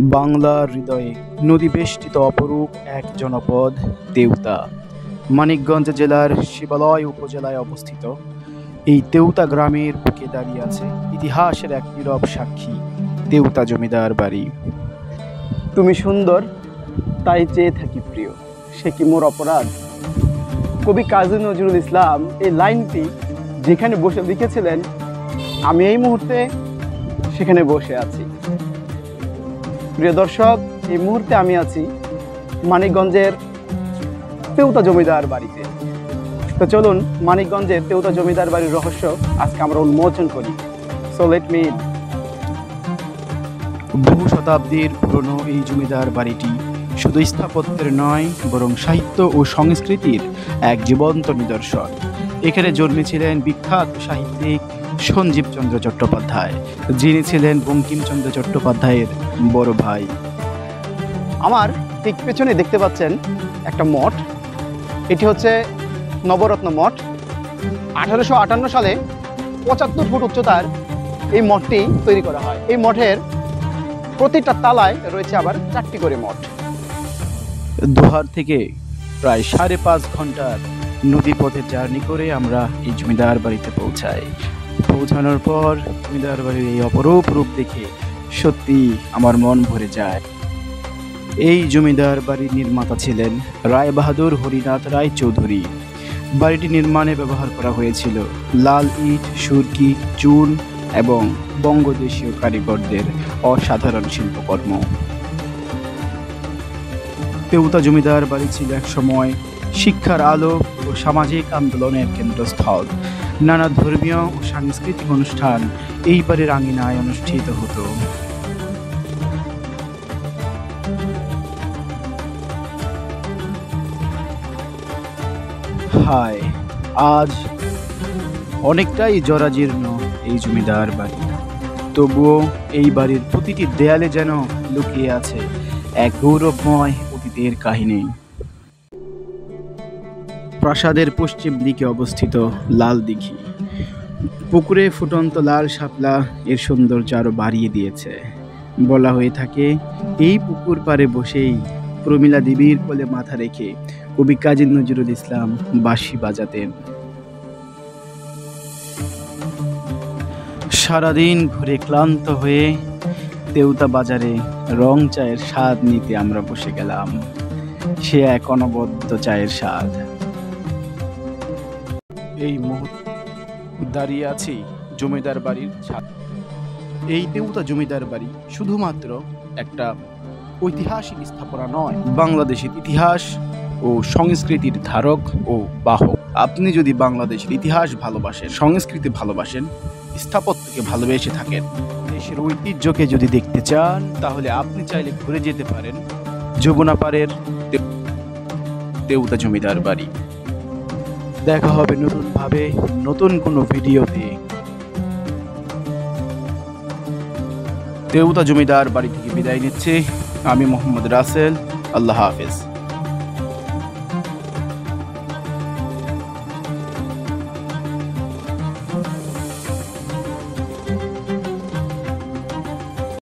বাংলার হৃদয়ে নদীবেষ্টিত অপরূপ এক জনপদ তেউতা। মানিকগঞ্জ জেলার শিবালয় উপজেলায় অবস্থিত এই তেউতা গ্রামের বুকে দাঁড়িয়ে আছে ইতিহাসের এক নীরব সাক্ষী, তেউতা জমিদার বাড়ি। তুমি সুন্দর তাই চেয়ে থাকি প্রিয়, সে কি মোর অপরাধ? কবি কাজী নজরুল ইসলাম এই লাইনটি যেখানে বসে লিখেছিলেন, আমি এই মুহূর্তে সেখানে বসে আছি। প্রিয় দর্শক, এই মুহূর্তে আমি আছি মানিকগঞ্জের তেউতা জমিদার বাড়িতে। তো চলুন মানিকগঞ্জের তেউতা জমিদার বাড়ির রহস্য আজকে আমরা উন্মোচন করি। So let me. বহু শতাব্দীর পুরনো এই জমিদার বাড়িটি শুধু স্থাপত্যের নয়, বরং সাহিত্য ও সংস্কৃতির এক জীবন্ত নিদর্শন। এখানে জন্মেছিলেন বিখ্যাত সাহিত্যিক সঞ্জীবচন্দ্র চট্টোপাধ্যায়, যিনি ছিলেন বঙ্কিমচন্দ্র চট্টোপাধ্যায়ের বড় ভাই। আমার ঠিক পেছনে দেখতে পাচ্ছেন একটা মঠ। এটি হচ্ছে নবরত্ন মঠ। 1858 সালে 75 ফুট উচ্চতার এই মঠটি তৈরি করা হয়। এই মঠের প্রতিটা তালায় রয়েছে আবার 4টি করে মঠ। দোহার থেকে প্রায় 5.5 ঘন্টার নদীপথে জার্নি করে আমরা এই জমিদার বাড়িতে পৌঁছাই। পৌঁছানোর পর জমিদার বাড়ির এই অপরূপ রূপ দেখে সত্যি আমার মন ভরে যায়। এই জমিদার বাড়ির নির্মাতা ছিলেন রায় বাহাদুর হরিনাথ রায় চৌধুরী। বাড়িটি নির্মাণে ব্যবহার করা হয়েছিল লাল ইট, সুরকি, চুন এবং বঙ্গদেশীয় কারিগরদের অসাধারণ শিল্পকর্ম। তেউতা জমিদার বাড়ি ছিল এক সময় শিক্ষার আলো ও সামাজিক আন্দোলনের কেন্দ্রস্থল। নানা ধর্মীয় ও সাংস্কৃতিক অনুষ্ঠান এই বাড়ির আঙিনায় অনুষ্ঠিত হতো। হায়, আজ অনেকটাই জরাজীর্ণ এই জমিদার বাড়ি, তবুও এই বাড়ির প্রতিটি দেয়ালে যেন লুকিয়ে আছে এক গৌরবময় অতীতের কাহিনী। প্রাসাদের পশ্চিম দিকে অবস্থিত লাল দিঘি, পুকুরে ফুটন্ত লাল শাপলা এর সৌন্দর্য আরো বাড়িয়ে দিয়েছে। বলা হয়ে থাকে, এই পুকুর পাড়ে বসেই প্রমীলা দেবীর কোলে মাথা রেখে কবি কাজী নজরুল ইসলাম বাঁশি বাজাতেন। সারাদিন ঘুরে ক্লান্ত হয়ে তেউতা বাজারে রং চায়ের স্বাদ নিতে আমরা বসে গেলাম। সে এক অনবদ্য চায়ের স্বাদ। এই মুহূর্তে দাঁড়িয়ে আছি জমিদার বাড়ির ছাদ। এই তেউতা জমিদার বাড়ি শুধুমাত্র একটা ঐতিহাসিক স্থাপনা নয়, বাংলাদেশের ইতিহাস ও সংস্কৃতির ধারক ও বাহক। আপনি যদি বাংলাদেশের ইতিহাস ভালোবাসেন, সংস্কৃতি ভালোবাসেন, স্থাপত্যকে ভালোবেসে থাকেন, দেশের ঐতিহ্যকে যদি দেখতে চান, তাহলে আপনি চাইলে ঘুরে যেতে পারেন যমুনা পাড়ের তেউতা জমিদার বাড়ি। দেখা হবে নতুনভাবে নতুন কোনো ভিডিওতে। তেউতা জমিদার বাড়ি থেকে বিদায় নিচ্ছে আমি মোহাম্মদ রাসেল। আল্লাহ হাফেজ।